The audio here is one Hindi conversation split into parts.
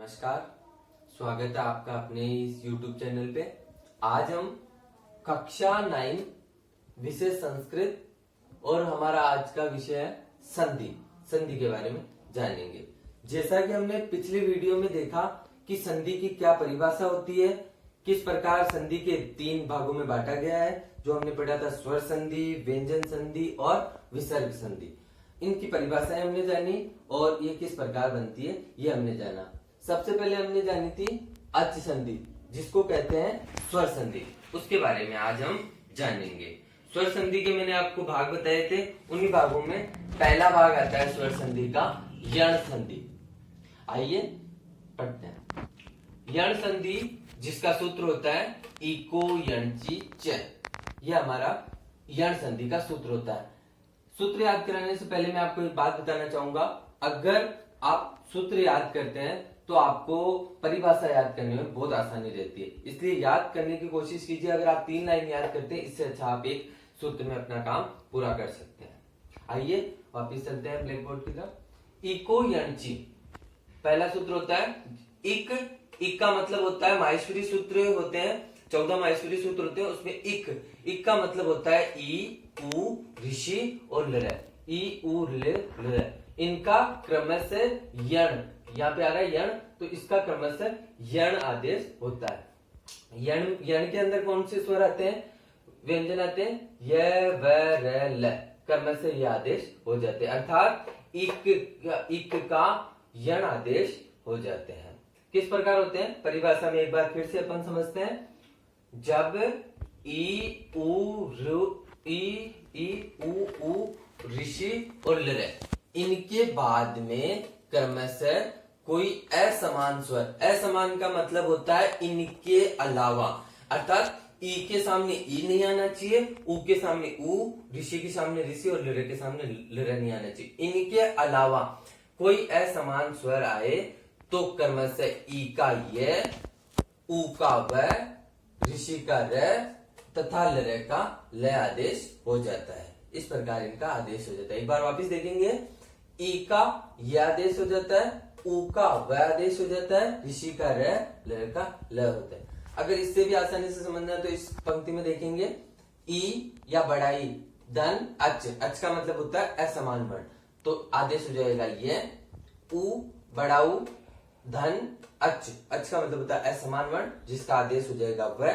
नमस्कार, स्वागत है आपका अपने इस YouTube चैनल पे। आज हम कक्षा 9 विषय संस्कृत और हमारा आज का विषय है संधि के बारे में जानेंगे। जैसा कि हमने पिछले वीडियो में देखा कि संधि की क्या परिभाषा होती है, किस प्रकार संधि के 3 भागों में बांटा गया है, जो हमने पढ़ा था स्वर संधि, व्यंजन संधि और विसर्ग संधि। इनकी परिभाषाएं हमने जानी और ये किस प्रकार बनती है ये हमने जाना। सबसे पहले हमने जानी थी अच संधि, जिसको कहते हैं स्वर संधि। उसके बारे में आज हम जानेंगे। स्वर संधि के मैंने आपको भाग बताए थे, उन्हीं भागों में पहला भाग आता है स्वर संधि का यण संधि। आइए पढ़ते हैं। यण संधि जिसका सूत्र होता है इको यणची च, यह हमारा यण संधि का सूत्र होता है। सूत्र याद कराने से पहले मैं आपको एक बात बताना चाहूंगा। अगर आप सूत्र याद करते हैं तो आपको परिभाषा याद करने में बहुत आसानी रहती है, इसलिए याद करने की कोशिश कीजिए। अगर आप 3 लाइन याद करते हैं, इससे अच्छा आप एक सूत्र में अपना काम पूरा कर सकते हैं। आइए वापिस चलते हैं ब्लैक बोर्ड की तरफ। इको यणची, पहला सूत्र होता है इक का मतलब होता है माहेश्वरी सूत्र होते हैं, 14 माहेश्वरी सूत्र होते हैं, उसमें इक का मतलब होता है ई उ ऋषि और लृ। ई उ लृ इनका क्रमशः यण, यहाँ पे आ रहा है यण, तो इसका क्रमशः यण आदेश होता है। यण के अंदर कौन से स्वर आते हैं, व्यंजन आते हैं, य व र ल, क्रमशः ये आदेश हो जाते हैं, अर्थात इक का यण आदेश हो जाते हैं। किस प्रकार होते हैं परिभाषा में एक बार फिर से अपन समझते हैं। जब ई उ ऋषि और लृ इनके बाद में क्रमशः कोई असमान स्वर, असमान का मतलब होता है इनके अलावा, अर्थात ई के सामने ई नहीं आना चाहिए, उ के सामने उ, ऋषि के सामने ऋषि और लृ के सामने लृ नहीं आना चाहिए। इनके अलावा कोई असमान स्वर आए तो क्रमशः ई का य, उ का व, ऋषि का र तथा लृ का ल आदेश हो जाता है। इस प्रकार इनका आदेश हो जाता है। एक बार वापिस देखेंगे। ई का य आदेश हो जाता है, उ का व आदेश हो जाता है, ऋषि का र, लृ का ल होता है। अगर इससे भी आसानी से समझना तो इस पंक्ति में देखेंगे ई या बड़ाई धन अच, अच का मतलब होता है असमान वर्ण, तो आदेश हो जाएगा ये। उ बड़ाऊ धन अच, अच का मतलब होता है असमान वर्ण, जिसका आदेश हो जाएगा व।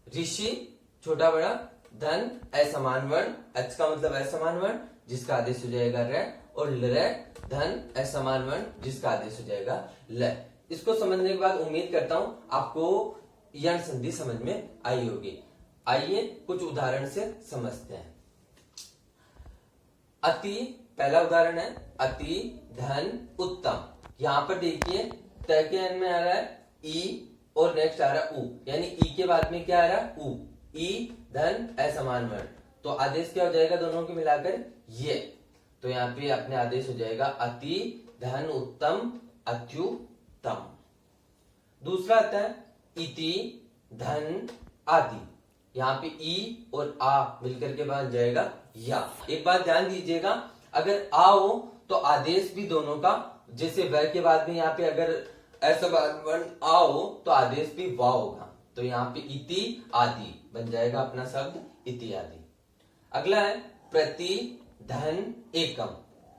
ऋषि छोटा बड़ा धन असमान वर्ण, अच का मतलब असमान वर्ण, जिसका आदेश हो जाएगा र, और लृ धन असमान वर्ण, जिसका आदेश हो जाएगा ल। इसको समझने के बाद उम्मीद करता हूं आपको यण संधि समझ में आई होगी। आइए कुछ उदाहरण से समझते हैं। अति, पहला उदाहरण है अति धन उत्तम। यहां पर देखिए त के एंड में आ रहा है ई और नेक्स्ट आ रहा है उ, यानी ई के बाद में क्या आ रहा है उ, ई धन असमान वर्ण, तो आदेश क्या हो जाएगा दोनों के मिलाकर ये। तो यहाँ पे अपने आदेश हो जाएगा अति धन उत्तम अत्युत्तम। दूसरा आता है इति धन आदि। यहाँ पे ई और आ मिलकर के बन जाएगा या। एक बात ध्यान दीजिएगा, अगर आ हो तो आदेश भी दोनों का, जैसे व के बाद में यहाँ पे अगर असमान वर्ण आ हो तो आदेश भी वा होगा, तो यहाँ पे इति आदि बन जाएगा अपना शब्द इति आदि। अगला है प्रति धन एकम।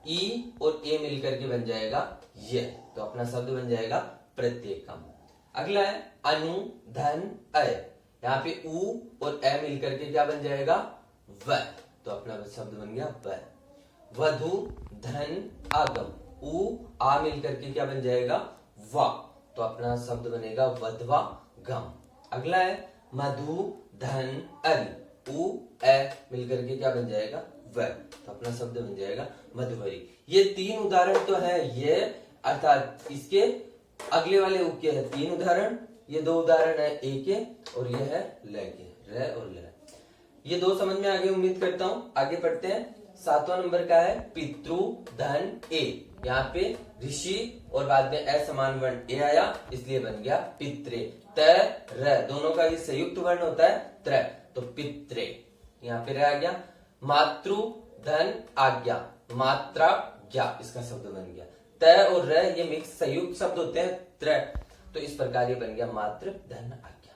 ई और ए मिलकर के बन जाएगा ये, तो अपना शब्द बन जाएगा प्रत्येकम। अगला है अनु धन अय। यहाँ पे उ और ए मिलकर के क्या बन जाएगा व, तो अपना शब्द बन गया व। वधु धन आगम। उ आ मिलकर के क्या बन जाएगा वा, तो अपना शब्द बनेगा वधवा गम। अगला है मधु धन अरि। उ ए मिलकर के क्या बन जाएगा व, तो अपना शब्द बन जाएगा मधुवरी। ये 3 उदाहरण तो है ये, अर्थात इसके अगले वाले उ के है 3 उदाहरण, ये 2 उदाहरण है ए के और ये है ल के, र और ल। ये 2 समझ में आगे उम्मीद करता हूं। आगे पढ़ते हैं। 7वां नंबर का है पितृ धन ए। यहाँ पे ऋषि और बाद में असमान वर्ण ए आया, इसलिए बन गया पित्रे। त र दोनों का ये संयुक्त वर्ण होता है त्र, तो पित्रे। यहाँ पे रह गया। मातृ धन आज्ञा। मात्रा ज्ञा, इसका शब्द बन गया। तय और र ये मिक्स संयुक्त शब्द होते हैं, त्र, तो इस प्रकार ये बन गया मातृ धन आज्ञा।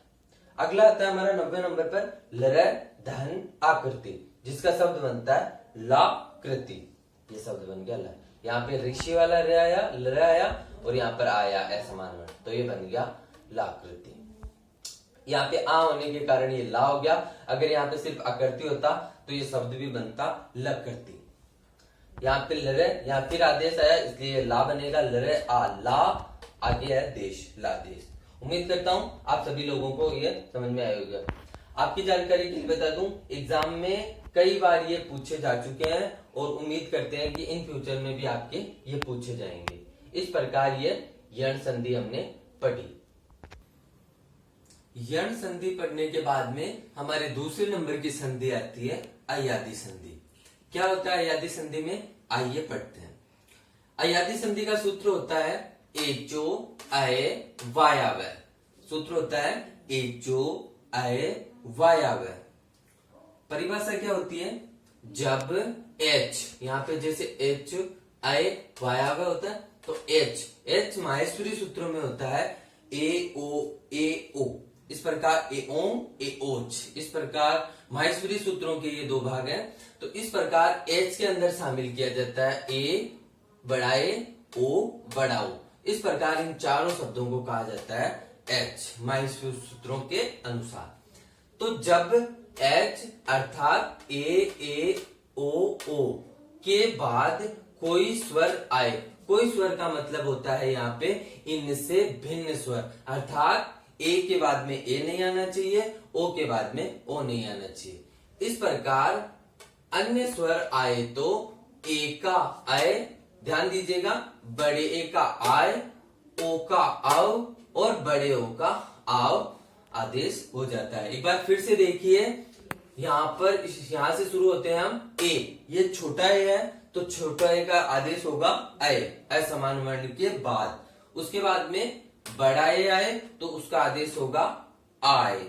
अगला आता है हमारा 90 नंबर पर लर धन आकृति, जिसका शब्द बनता है लाकृति। ये शब्द बन गया ला, यहाँ पे ऋषि वाला र आया, लर आया, और यहाँ पर आया असमान वर्ण, तो ये बन गया लाकृति। यहाँ पे आ होने के कारण ये ला हो गया। अगर यहाँ पे सिर्फ आकृति होता तो ये शब्द भी बनता लकृति। यहाँ पे लरे, यहाँ फिर आदेश आया इसलिए ला बनेगा, लरे आ ला, आगे है देश, ला देश। उम्मीद करता हूं आप सभी लोगों को ये समझ में आया होगा। आपकी जानकारी के लिए बता दूं, एग्जाम में कई बार ये पूछे जा चुके हैं और उम्मीद करते हैं कि इन फ्यूचर में भी आपके ये पूछे जाएंगे। इस प्रकार ये यण संधि हमने पढ़ी। यण संधि पढ़ने के बाद में हमारे दूसरे नंबर की संधि आती है अयादि संधि। क्या होता है अयादि संधि में, आइए पढ़ते हैं। अयादि संधि का सूत्र होता है एचो अय वायावय। सूत्र होता है एचो अय वायावय। परिभाषा क्या होती है, जब एच, यहाँ पे जैसे एच अय वायावय होता है तो एच माहेश्वरी सूत्रों में होता है ए ओ, इस प्रकार ए ओम ए ओच, इस प्रकार माहेश्वरी सूत्रों के ये दो भाग हैं। तो इस प्रकार एच के अंदर शामिल किया जाता है ए बड़ाए ओ बड़ाओ। इस प्रकार इन चारों शब्दों को कहा जाता है एच माहेश्वरी सूत्रों के अनुसार। तो जब एच अर्थात ए ओ के बाद कोई स्वर आए, कोई स्वर का मतलब होता है यहाँ पे इनसे भिन्न स्वर, अर्थात ए के बाद में ए नहीं आना चाहिए, ओ के बाद में ओ नहीं आना चाहिए। इस प्रकार अन्य स्वर आए तो ए का आय, ध्यान दीजिएगा, बड़े ए का आय, ओ का आव और बड़े ओ का आव आदेश हो जाता है। एक बार फिर से देखिए, यहाँ पर यहाँ से शुरू होते हैं हम ए, ये छोटा ए है तो छोटा ए का आदेश होगा अय, असमान वर्ण के बाद। उसके बाद में बड़ा ए आए तो उसका आदेश होगा आय।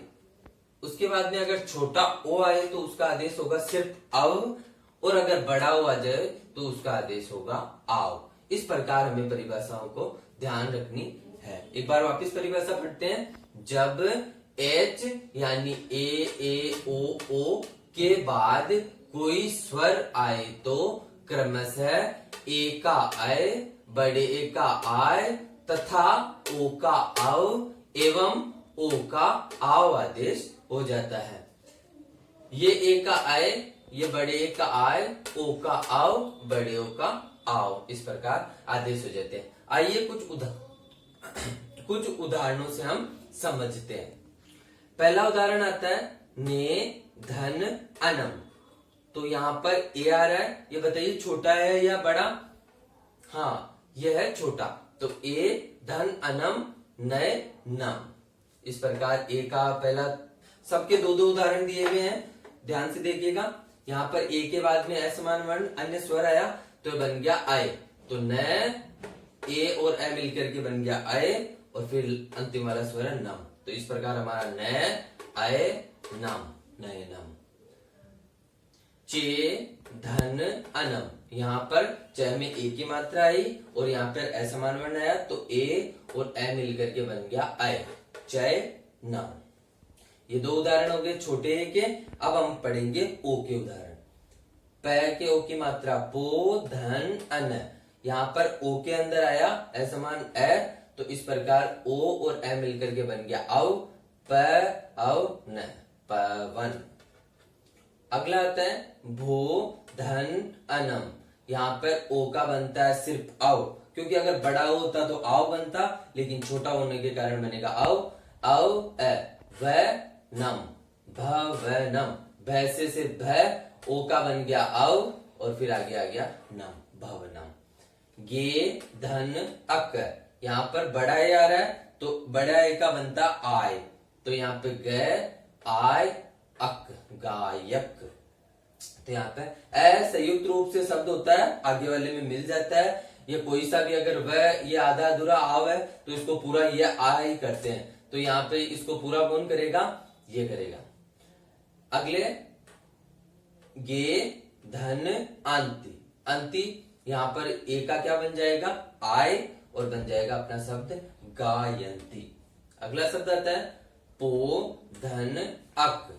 उसके बाद में अगर छोटा ओ आए तो उसका आदेश होगा सिर्फ अव, और अगर बड़ा ओ आ जाए तो उसका आदेश होगा आव। इस प्रकार हमें परिभाषाओं को ध्यान रखनी है। एक बार वापस परिभाषा पढ़ते हैं। जब एच यानी ए ओ के बाद कोई स्वर आए तो क्रमशः ए का अय, बड़े ए का आय तथा ओ का आव एवं ओ का आव आदेश हो जाता है। ये ए का आय, ये बड़े ए का आय, ओ का आव, बड़े ओ का आव, इस प्रकार आदेश हो जाते हैं। आइए कुछ उदाहरणों से हम समझते हैं। पहला उदाहरण आता है ने धन अनम। तो यहाँ पर ए आ रहा है, ये बताइए छोटा है या बड़ा? हाँ, यह है छोटा। तो ए धन अनम नय नम, इस प्रकार ए का पहला, सबके दो दो उदाहरण दिए हुए हैं, ध्यान से देखिएगा। यहाँ पर ए के बाद में असमान वर्ण अन्य स्वर आया तो बन गया आय, तो न ए और ए मिलकर के बन गया आय, और फिर अंतिम वाला स्वर है नम। तो इस प्रकार हमारा न आय नम, नय नम। चे धन अनम, यहाँ पर च में ए की मात्रा आई और यहाँ पर असमान वर्ण आया तो ए और ए मिलकर के बन गया आय, चय नम। ये दो उदाहरण हो गए छोटे ए के। अब हम पढ़ेंगे ओ के उदाहरण। प के ओ की मात्रा पो धन अन, यहाँ पर ओ के अंदर आया असमान ए, तो इस प्रकार ओ और ए मिलकर के बन गया अव, प अव न, पवन। अगला आता है भो धन अनम। यहाँ पर ओ का बनता है सिर्फ अव, क्योंकि अगर बड़ा ओ होता तो आव बनता, लेकिन छोटा होने के कारण बनेगा अव, अव ए, व नम, भवनम। भ से सिर्फ भ, ओ का बन गया अव और फिर आगे आ गया नम, भवनम। गे धन अक, यहाँ पर बड़ा ए आ रहा है तो बड़ा ए का बनता आय, तो यहाँ पे ग आय अक, गायक। तो यहाँ पे ए संयुक्त रूप से शब्द होता है, आगे वाले में मिल जाता है। ये कोई सा भी अगर वह ये आधा अधूरा आव है तो इसको पूरा ये आ ही करते हैं, तो यहाँ पे इसको पूरा कौन करेगा? ये करेगा। अगले गे धन अंति। अंति यहाँ पर ए का क्या बन जाएगा, आय, और बन जाएगा अपना शब्द गायंती। अगला शब्द आता है पो धन अक।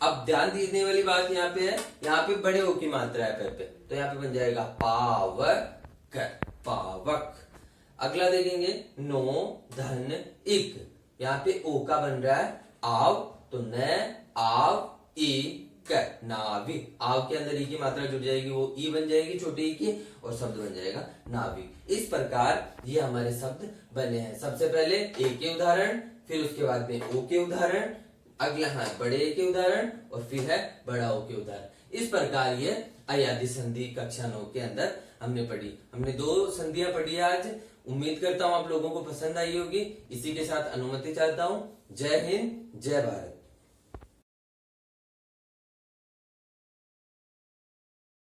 अब ध्यान देने वाली बात यहाँ पे है, यहाँ पे बड़े ओ की मात्रा है पे, तो यहाँ पे बन जाएगा पावक, पावक। अगला देखेंगे नो धन इक। यहाँ पे ओ का बन रहा है आव, तो न आव ई नाविक। आव के अंदर ई की मात्रा जुड़ जाएगी, वो ई बन जाएगी छोटे ई की, और शब्द बन जाएगा नाविक। इस प्रकार ये हमारे शब्द बने हैं। सबसे पहले ए के उदाहरण, फिर उसके बाद में ओ के उदाहरण, अगला है बड़े ए के उदाहरण, और फिर है बड़ा ओ के उदाहरण। इस प्रकार ये अयादी संधि कक्षा 9 के अंदर हमने पढ़ी। हमने 2 संधियां पढ़ी आज। उम्मीद करता हूं आप लोगों को पसंद आई होगी। इसी के साथ अनुमति चाहता हूं। जय हिंद, जय भारत।